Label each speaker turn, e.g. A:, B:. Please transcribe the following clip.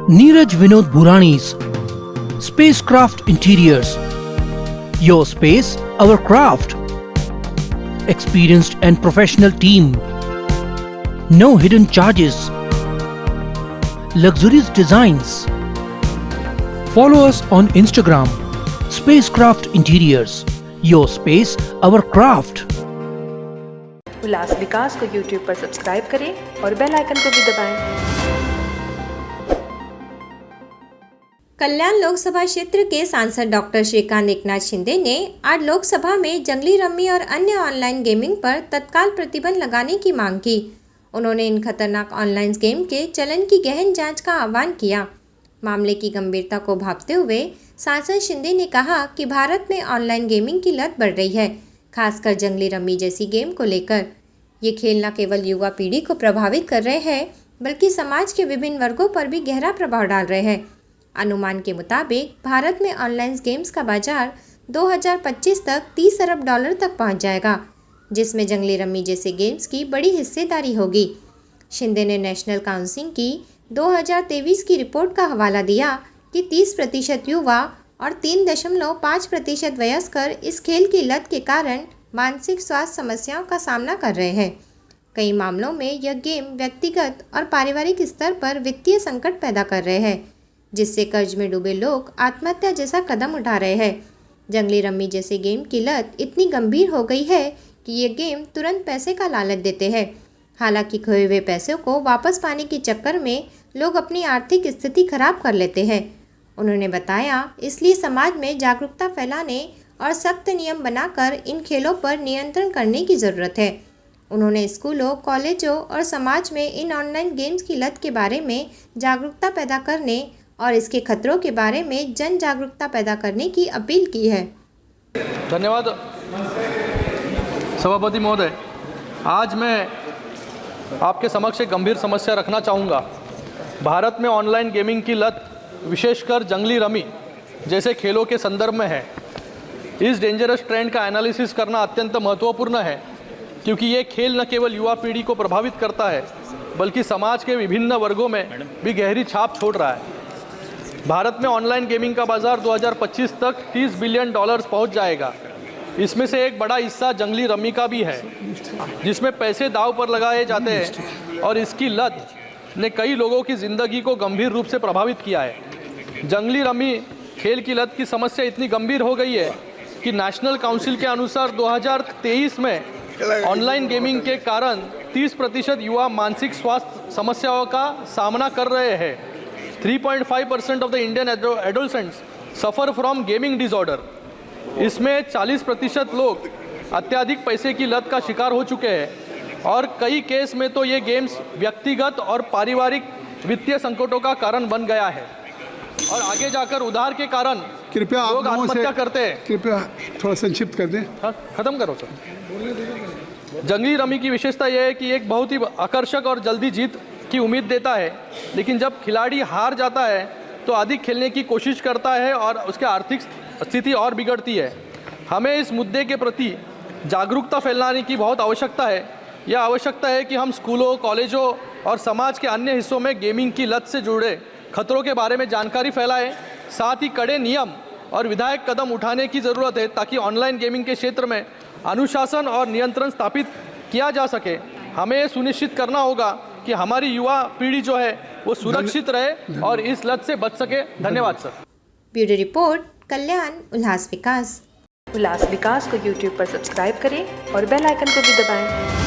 A: Neeraj Vinod Burani's Spacecraft Interiors. Your space, our craft. Experienced and professional team. No hidden charges. Luxurious designs. Follow us on Instagram. Spacecraft Interiors. Your space, our craft.
B: उल्लास विकास को YouTube पर subscribe करें और bell icon को भी दबाएं।
C: कल्याण लोकसभा क्षेत्र के सांसद डॉक्टर श्रीकांत एकनाथ शिंदे ने आज लोकसभा में जंगली रम्मी और अन्य ऑनलाइन गेमिंग पर तत्काल प्रतिबंध लगाने की मांग की। उन्होंने इन खतरनाक ऑनलाइन गेम के चलन की गहन जांच का आह्वान किया। मामले की गंभीरता को भांपते हुए सांसद शिंदे ने कहा कि भारत में ऑनलाइन गेमिंग की लत बढ़ रही है, खासकर जंगली रम्मी जैसी गेम को लेकर। ये खेल न केवल युवा पीढ़ी को प्रभावित कर रहे हैं, बल्कि समाज के विभिन्न वर्गों पर भी गहरा प्रभाव डाल रहे हैं। अनुमान के मुताबिक भारत में ऑनलाइन गेम्स का बाजार 2025 तक 30 अरब डॉलर तक पहुंच जाएगा, जिसमें जंगली रम्मी जैसे गेम्स की बड़ी हिस्सेदारी होगी। शिंदे ने नेशनल काउंसिल की 2023 की रिपोर्ट का हवाला दिया कि 30% युवा और 3.5% वयस्कर इस खेल की लत के कारण मानसिक स्वास्थ्य समस्याओं का सामना कर रहे हैं। कई मामलों में यह गेम व्यक्तिगत और पारिवारिक स्तर पर वित्तीय संकट पैदा कर रहे हैं, जिससे कर्ज में डूबे लोग आत्महत्या जैसा कदम उठा रहे हैं। जंगली रम्मी जैसे गेम की लत इतनी गंभीर हो गई है कि ये गेम तुरंत पैसे का लालच देते हैं। हालांकि खोए हुए पैसों को वापस पाने के चक्कर में लोग अपनी आर्थिक स्थिति खराब कर लेते हैं। उन्होंने बताया, इसलिए समाज में जागरूकता फैलाने और सख्त नियम बनाकर इन खेलों पर नियंत्रण करने की ज़रूरत है। उन्होंने स्कूलों, कॉलेजों और समाज में इन ऑनलाइन गेम्स की लत के बारे में जागरूकता पैदा करने और इसके खतरों के बारे में जन जागरूकता पैदा करने की अपील की है।
D: धन्यवाद सभापति महोदय। आज मैं आपके समक्ष एक गंभीर समस्या रखना चाहूँगा। भारत में ऑनलाइन गेमिंग की लत विशेषकर जंगली रमी जैसे खेलों के संदर्भ में है। इस डेंजरस ट्रेंड का एनालिसिस करना अत्यंत महत्वपूर्ण है, क्योंकि ये खेल न केवल युवा पीढ़ी को प्रभावित करता है, बल्कि समाज के विभिन्न वर्गों में भी गहरी छाप छोड़ रहा है। भारत में ऑनलाइन गेमिंग का बाजार 2025 तक 30 बिलियन डॉलर्स पहुंच जाएगा। इसमें से एक बड़ा हिस्सा जंगली रम्मी का भी है, जिसमें पैसे दांव पर लगाए जाते हैं, और इसकी लत ने कई लोगों की ज़िंदगी को गंभीर रूप से प्रभावित किया है। जंगली रम्मी खेल की लत की समस्या इतनी गंभीर हो गई है कि नेशनल काउंसिल के अनुसार 2023 में ऑनलाइन गेमिंग के कारण 30% युवा मानसिक स्वास्थ्य समस्याओं का सामना कर रहे हैं। 3.5% of the Indian adolescents suffer from gaming disorder. इसमें 40% लोग अत्यधिक पैसे की लत का शिकार हो चुके हैं, और कई केस में तो ये गेम्स व्यक्तिगत और पारिवारिक वित्तीय संकटों का कारण बन गया है, और आगे जाकर उधार के कारण
E: कृपया
D: लोग आत्महत्या करते हैं।
E: कृपया थोड़ा संक्षिप्त कर दें।
D: खत्म करो सर। जंगली रमी की विशेषता यह है कि एक बहुत ही आकर्षक और जल्दी जीत की उम्मीद देता है, लेकिन जब खिलाड़ी हार जाता है तो अधिक खेलने की कोशिश करता है और उसकी आर्थिक स्थिति और बिगड़ती है। हमें इस मुद्दे के प्रति जागरूकता फैलाने की बहुत आवश्यकता है। यह आवश्यकता है कि हम स्कूलों, कॉलेजों और समाज के अन्य हिस्सों में गेमिंग की लत से जुड़े खतरों के बारे में जानकारी फैलाएं। साथ ही कड़े नियम और विधायक कदम उठाने की ज़रूरत है, ताकि ऑनलाइन गेमिंग के क्षेत्र में अनुशासन और नियंत्रण स्थापित किया जा सके। हमें ये सुनिश्चित करना होगा कि हमारी युवा पीढ़ी जो है वो सुरक्षित रहे और इस लत से बच सके। धन्यवाद सर।
C: ब्यूरो रिपोर्ट, कल्याण उल्लास विकास।
B: उल्लास विकास को YouTube पर सब्सक्राइब करें और बेल आइकन को भी दबाएं।